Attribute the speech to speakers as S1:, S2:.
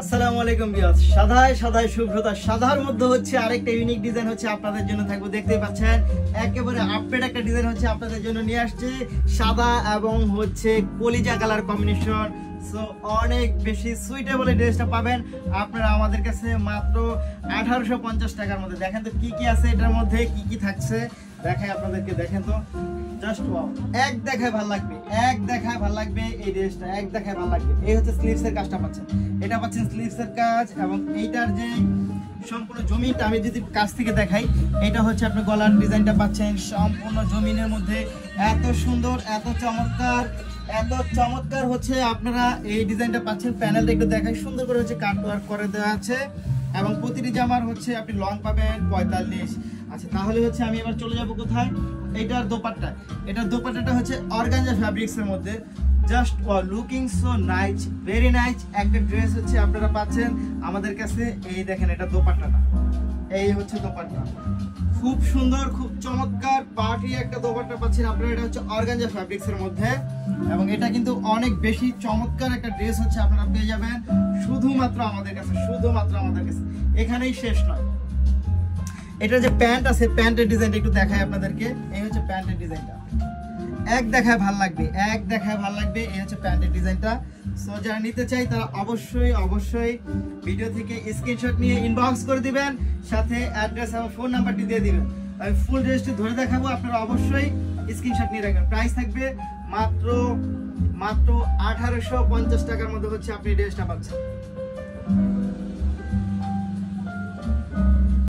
S1: আসসালামু আলাইকুম ভিউয়ার্স। সাদায় সাদায় শুভ্রতা, সাদার মধ্যে হচ্ছে আরেকটা ইউনিক ডিজাইন হচ্ছে আপনাদের জন্য থাকবে। দেখতেই পাচ্ছেন একেবারে আপডেট একটা ডিজাইন হচ্ছে আপনাদের জন্য নিয়ে আসছে। সাদা এবং হচ্ছে কলিজা কালার কম্বিনেশন। সো অনেক বেশি সুইটেবল এই ড্রেসটা পাবেন আপনারা আমাদের কাছে মাত্র 1850 টাকার মধ্যে। দেখেন তো কি কি আছে এটার মধ্যে, কি কি থাকছে দেখাই আপনাদেরকে। দেখেন তো জাস্ট ওয়াও, এক দেখায় ভালো লাগবে, এক দেখায় ভালো লাগবে এই ড্রেসটা, এক দেখায় ভালো লাগবে। এই হচ্ছে স্লিভসের কাজটা পাচ্ছেন, এটা পাচ্ছেন স্লিভসের কাজ। এবং এইটার যে সম্পূর্ণ জমিনটা আমি যদি কাছ থেকে দেখাই, এটা হচ্ছে আপনি গলার ডিজাইনটা পাচ্ছেন সম্পূর্ণ জমিনের মধ্যে। এত সুন্দর, এত চমৎকার, এত চমৎকার হচ্ছে আপনারা এই ডিজাইনটা পাচ্ছেন। প্যানেলটা একটু দেখাই, সুন্দর করে হচ্ছে কাট ওয়ার্ক করে দেওয়া আছে। এবং প্রতিটি জামার হচ্ছে আপনি লং পাবেন 45। আচ্ছা, তাহলে হচ্ছে আমি এবার চলে যাব কোথায়, এইটার দোপাট্টা। এটার দোপাট্টাটা হচ্ছে অর্গানজা ফ্যাব্রিক্সের মধ্যে। Just looking so nice, very nice একটা ড্রেস হচ্ছে আপনারা পাচ্ছেন আমাদের কাছে। এই দেখেন এটা দোপাট্টাটা, এই হচ্ছে দোপাট্টা, খুব সুন্দর, খুব চমৎকার পার্টি একটা দোপাট্টা পাচ্ছেন আপনারা। এটা হচ্ছে অর্গানজা ফ্যাব্রিক্সের মধ্যে এবং এটা কিন্তু অনেক বেশি চমৎকার একটা ড্রেস হচ্ছে আপনারা পেয়ে যাবেন শুধুমাত্র আমাদের কাছে, শুধুমাত্র আমাদের কাছে। এখানেই শেষ নয়, এটা যে প্যান্ট আছে, প্যান্টের ডিজাইনটা একটু দেখাই আপনাদেরকে। এই হচ্ছে প্যান্টের ডিজাইনটা, এক দেখায় ভালো লাগবে, এক দেখায় ভালো লাগবে। এই হচ্ছে প্যান্টের ডিজাইনটা। সো যারা নিতে চাই তারা অবশ্যই অবশ্যই ভিডিও থেকে স্ক্রিনশট নিয়ে ইনবক্স করে দিবেন, সাথে অ্যাড্রেস এবং ফোন নাম্বারটি দিয়ে দিবেন। আমি ফুল ড্রেসটি ধরে দেখাবো, আপনারা অবশ্যই স্ক্রিনশট নিয়ে রাখবেন। প্রাইস থাকবে মাত্র 1850 টাকার মধ্যে হচ্ছে আপনি ড্রেসটা পাচ্ছেন।